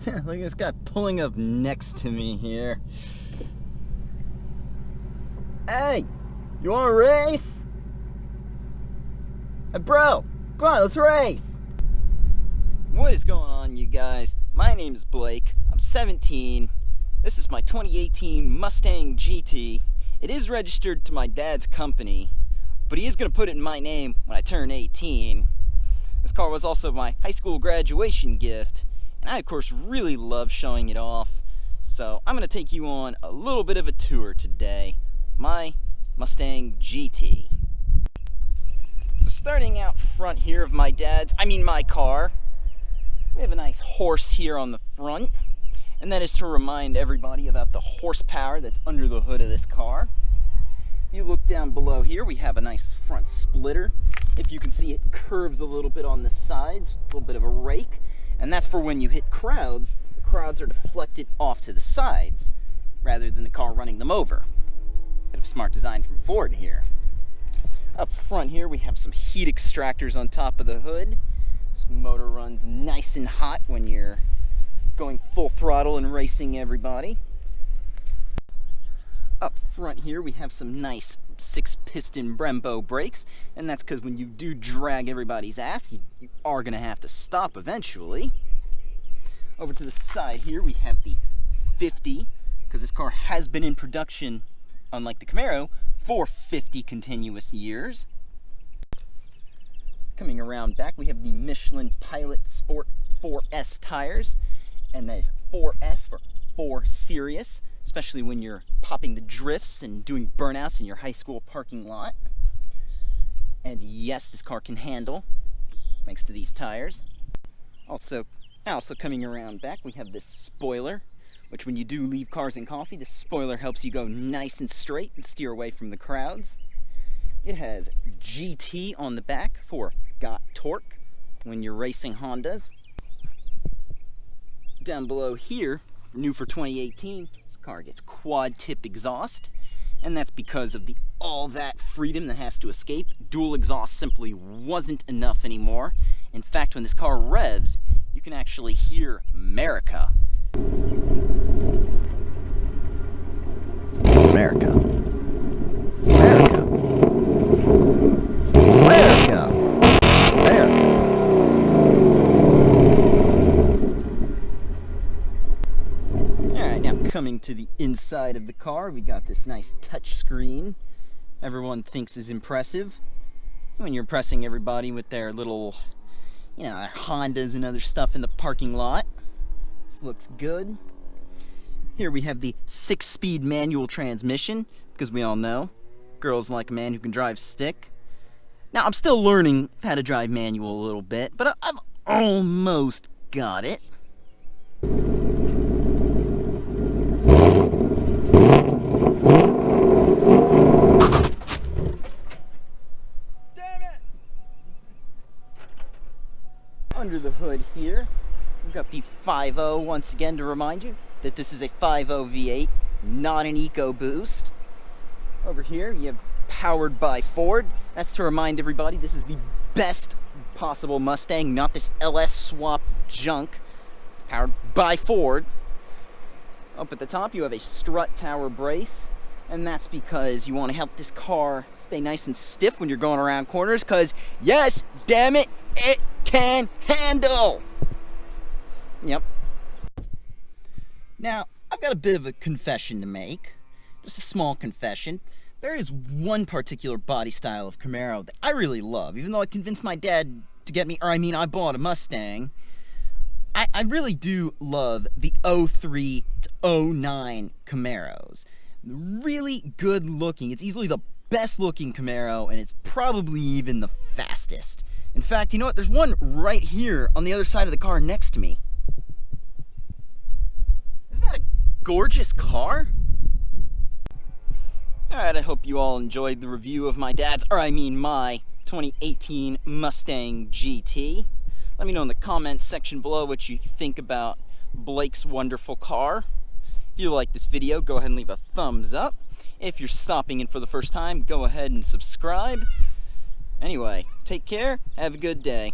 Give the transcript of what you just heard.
Look at this guy pulling up next to me here. Hey, you want to race? Hey, bro, come on, let's race. What is going on, you guys? My name is Blake. I'm 17. This is my 2018 Mustang GT. It is registered to my dad's company, but he is going to put it in my name when I turn 18. This car was also my high school graduation gift, and I of course really love showing it off. So I'm going to take you on a little bit of a tour today. My Mustang GT. So starting out front here of my car, we have a nice horse here on the front, and that is to remind everybody about the horsepower that's under the hood of this car. If you look down below here, we have a nice front splitter. If you can see, it curves a little bit on the sides, a little bit of a rake, and that's for when you hit crowds. The crowds are deflected off to the sides rather than the car running them over. Bit of smart design from Ford here. Up front here, we have some heat extractors on top of the hood. This motor runs nice and hot when you're going full throttle and racing everybody. Up front here, we have some nice 6-piston Brembo brakes, and that's because when you do drag everybody's ass, you are going to have to stop eventually. Over to the side here, we have the 50, because this car has been in production, unlike the Camaro, for 50 continuous years. Coming around back, we have the Michelin Pilot Sport 4S tires, and that is 4S for 4 Serious, especially when you're popping the drifts and doing burnouts in your high school parking lot. And yes, this car can handle, thanks to these tires. Also coming around back, we have this spoiler, which when you do leave Cars and Coffee, this spoiler helps you go nice and straight and steer away from the crowds. It has GT on the back for got torque when you're racing Hondas. Down below here, new for 2018, this car gets quad tip exhaust, and that's because of all that freedom that has to escape. Dual exhaust simply wasn't enough anymore. In fact, when this car revs, you can actually hear America. America. America. America. America. Alright, now coming to the inside of the car, we got this nice touch screen everyone thinks is impressive. When you're impressing everybody with their little, their Hondas and other stuff in the parking lot. This looks good. Here we have the 6-speed manual transmission, because we all know girls like a man who can drive stick. Now, I'm still learning how to drive manual a little bit, but I've almost got it. Damn it! Under the hood here, we've got the 5.0 once again to remind you that this is a 5.0 V8, not an EcoBoost. Over here, you have powered by Ford. That's to remind everybody this is the best possible Mustang, not this LS swap junk. It's powered by Ford. Up at the top, you have a strut tower brace, and that's because you want to help this car stay nice and stiff when you're going around corners, because, yes, damn it, it can handle. Yep. Now, I've got a bit of a confession to make. Just a small confession. There is one particular body style of Camaro that I really love. Even though I convinced my dad to get me, I bought a Mustang. I really do love the 03 to 09 Camaros. Really good looking. It's easily the best looking Camaro, and it's probably even the fastest. In fact, you know what? There's one right here on the other side of the car next to me. Isn't that a gorgeous car? Alright, I hope you all enjoyed the review of my 2018 Mustang GT. Let me know in the comments section below what you think about Blake's wonderful car. If you like this video, go ahead and leave a thumbs up. If you're stopping in for the first time, go ahead and subscribe. Anyway, take care, have a good day.